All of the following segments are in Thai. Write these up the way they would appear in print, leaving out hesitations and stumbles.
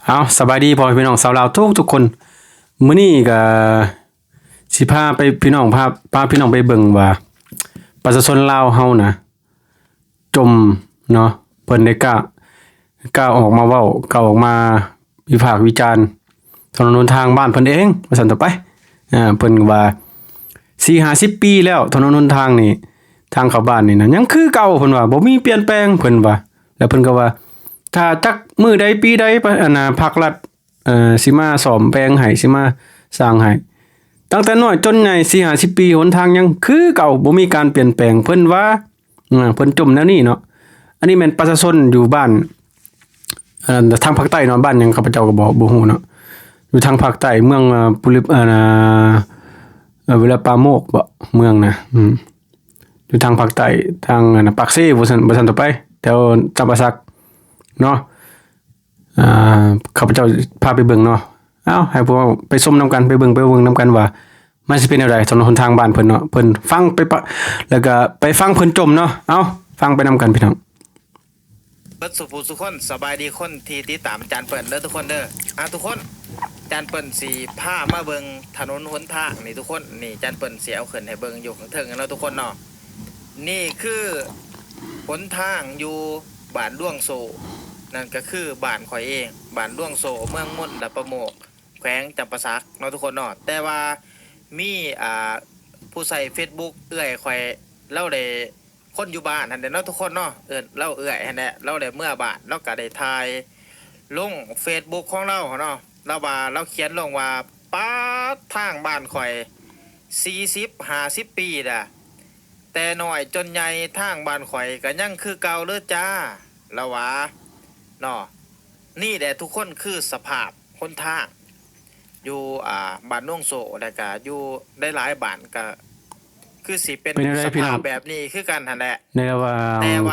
เอาสบายดีพ่อพี่น้องชาวลาวทุกคนมื้อนี้ก็สิพาไปพี่น้องพาพี่น้องไปเบิ่งว่าประชาชนลาวเฮานะจมเนาะเพิ่นได้กล้าออกมาเว้ากล้าออกมาวิพากษ์วิจารณ์ถนนหนทางบ้านเพิ่นเองว่าซั่นต่อไปเพิ่นว่า4-50 ปีแล้วถนนหนทางนี่ทางเข้าบ้านนี่นะยังคือเก่าเพิ่นว่าบ่มีเปลี่ยนแปลงเพิ่นว่าแล้วเพิ่นก็ว่าถ้าจักมื้อใดปีใดภาครัฐสิมาซ่อมแปลงให้สิมาสร้างให้ตั้งแต่น้อยจนใหญ่4-50 ปีหนทางยังคือเก่าบ่มีการเปลี่ยนแปลงเพิ่นว่าเพิ่นจมแนวนี้เนาะอันนี้แม่นประชาชนอยู่บ้านทางภาคใต้เนาะบ้านหยังข้าพเจ้าก็บ่ฮู้เนาะอยู่ทางภาคใต้เมืองปุริเวลาปาโมกบ่เมืองนะอยู่ทางภาคใต้ทางปากเซ่บ่ซั่นต่อไปแถวจำปาสักเนาะข้าพเจ้าพาไปเบิ่งเนาะเอ้าให้พวกไปชมนํกันไปเบิ่งนํกันว่ามันสิเป็นจังไดถนนหนทางบ้านเพิ่นเนาะเพิ่นฟังไปแล้วก็ไปฟังเพิ่นจมเนาะเอ้าฟังไปนํกันพี่น้องเบิดสุภูสุคนสบายดีคนที่ติดตามจานเปิ่นเด้อทุกคนเด้อทุกคนจานเปิ่นสีผ้ามาเบิงถนนหนทางนี่ทุกคนนี่จานเปิ่นเสียเอาขึ้นให้เบิงอยู่ข้างเทิงกันแล้วทุกคนเนาะนี่คือหนทางอยู่บ้านด้วงโซนั่นก็คือบ้านข่อยเองบ้านด้วงโซเมืองมุ่นและประโมกแขวงจำปาสักเนาะทุกคนเนาะแต่ว่ามีผู้ใส่ Facebook เอื้อยข่อยเล่าได้คนอยู่บ้านนั่นแหละเนาะทุกคนเนาะเล่าเอื้อยนั่นแหละเล่าได้เมื่อบ้านเราก็ได้ถ่ายลง Facebook ของเราเนาะเราว่าเราเขียนลงว่าป้าทางบ้านข่อย40-50 ปีด่ะแต่น้อยจนใหญ่ทางบ้านข่อยก็ยังคือเก่าเลยจ้าละว่าเนาะนี่แหละทุกคนคือสภาพคนทางอยู่บ้านน่วงโซแล้วก็อยู่ได้หลายบ้านก็คือสิเป็นสภาพแบบนี้คือกันหั่นแหละในว่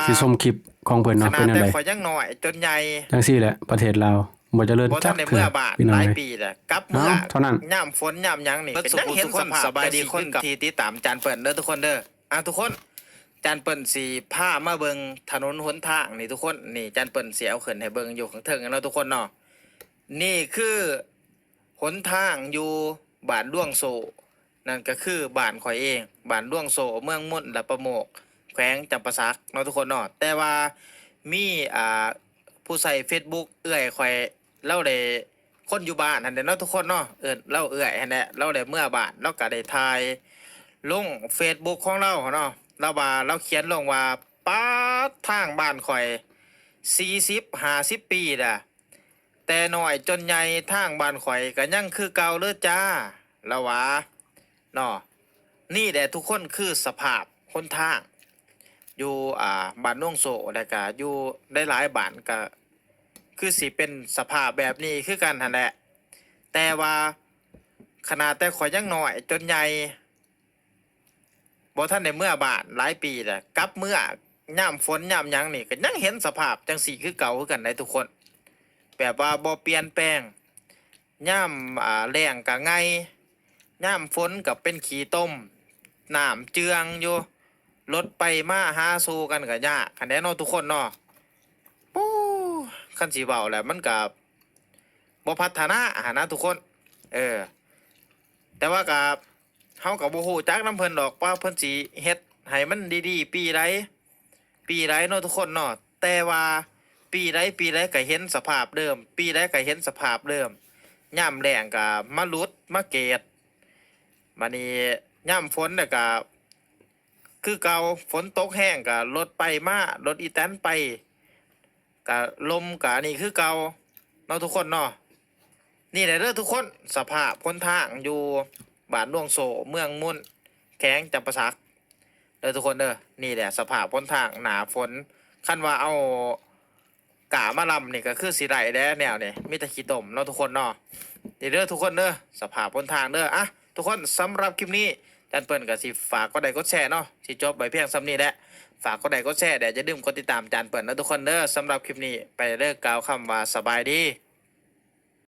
าสิชมคลิปของเพิ่นเนาะเป็นจังได๋แต่ข่อยยังน้อยจนใหญ่จังซี่แหละประเทศลาวบ่เจริญจักเทื่อหลายปีแล้วกับเมื่อยามฝนยามหยังนี่เป็นยังเห็นสภาพสบายดีคนที่ติดตามจานเปิ่นเด้อทุกคนเด้อทุกคนจานเปิ่นสิพามาเบิ่งถนนหนทางนี่ทุกคนนี่จานเปิ่นสิเอาขึ้นให้เบิ่งอยู่ข้างเทิงกันแล้วทุกคนเนาะนี่คือหนทางอยู่บ้านด้วงโซนั่นก็คือบ้านข่อยเองบ้านด้วงโซเมืองมุ่นและประโมกแขวงจำปาสักเนาะทุกคนเนาะแต่ว่ามีผู้ใส่ Facebook เอื้อยข่อยเล่าได้คนอยู่บ้านนั่นแหละเนาะทุกคนเนาะเล่าเอื้อยนั่นแหละเล่าได้เมื่อบ้านเราก็ได้ถ่ายลง Facebook ของเราเนาะเราว่าเราเขียนลงว่าป้าทางบ้านข่อย40-50 ปีด่ะแต่น้อยจนใหญ่ทางบ้านข่อยก็ยังคือเก่าเลยจ้าละว่าเนาะนี่แหละทุกคนคือสภาพคนทางอยู่บ้านน่วงโซแล้วก็อยู่ได้หลายบ้านก็คือสิเป็นสภาพแบบนี้คือกันหั่นแหละแต่ว่าขนาดแต่ข่อยยังน้อยจนใหญ่บ่ทันได้เมื่อบ้านหลายปีแล้วกลับเมื่อยามฝนยามหยังนี่ก็ยังเห็นสภาพจังซี่คือเก่าคือกันได้ทุกคนแบบว่าบ่เปลี่ยนแปลงยามแล้งก็ไงยามฝนก็เป็นขี้ต้มน้ำเจืองอยู่รถไปมาหาสู่กันก็ยากคันแน่เนาะทุกคนเนาะปู้คันสิเว้าแหละมันก็บ่พัฒนานะทุกคนแต่ว่าก็เฮาก็บ่ฮู้จักนำเพิ่นดอกว่าเพิ่นสิเฮ็ดให้มันดีๆปีใดเนาะทุกคนเนาะแต่ว่าปีใดก็เห็นสภาพเดิมปีใดก็เห็นสภาพเดิมยามแล้งก็มาหลุดมาเกตบัดนี้ยามฝนน่ะก็คือเก่าฝนตกแห้งก็รถไปมารถอีแตนไปก็ลมก็นี่คือเก่าเนาะทุกคนเนาะนี่แหละเด้อทุกคนสภาพคนทางอยู่บ้านด้วงโซเมืองมุ่นแขวงจำปาสักเด้อทุกคนเด้อนี่แหละสภาพคนทางหนาฝนคันว่าเอากะมาลำนี่ก็คือสิได้แนวนี่มีแต่ขี้ตมเนาะทุกคนเนาะนี่เด้อทุกคนเด้อสภาพคนทางเด้อทุกคนสำหรับคลิปนี้จานเปิ้ลก็สิฝากกดไลค์กดแชร์เนาะสิจบไปเพียงซ้ำนี้แหละฝากกดไลค์กดแชร์เดี๋ยวจะดื่มกดติดตามจานเปิ้ลนะทุกคนเด้อสำหรับคลิปนี้ไปเลิกกล่าวคำว่าสบายดี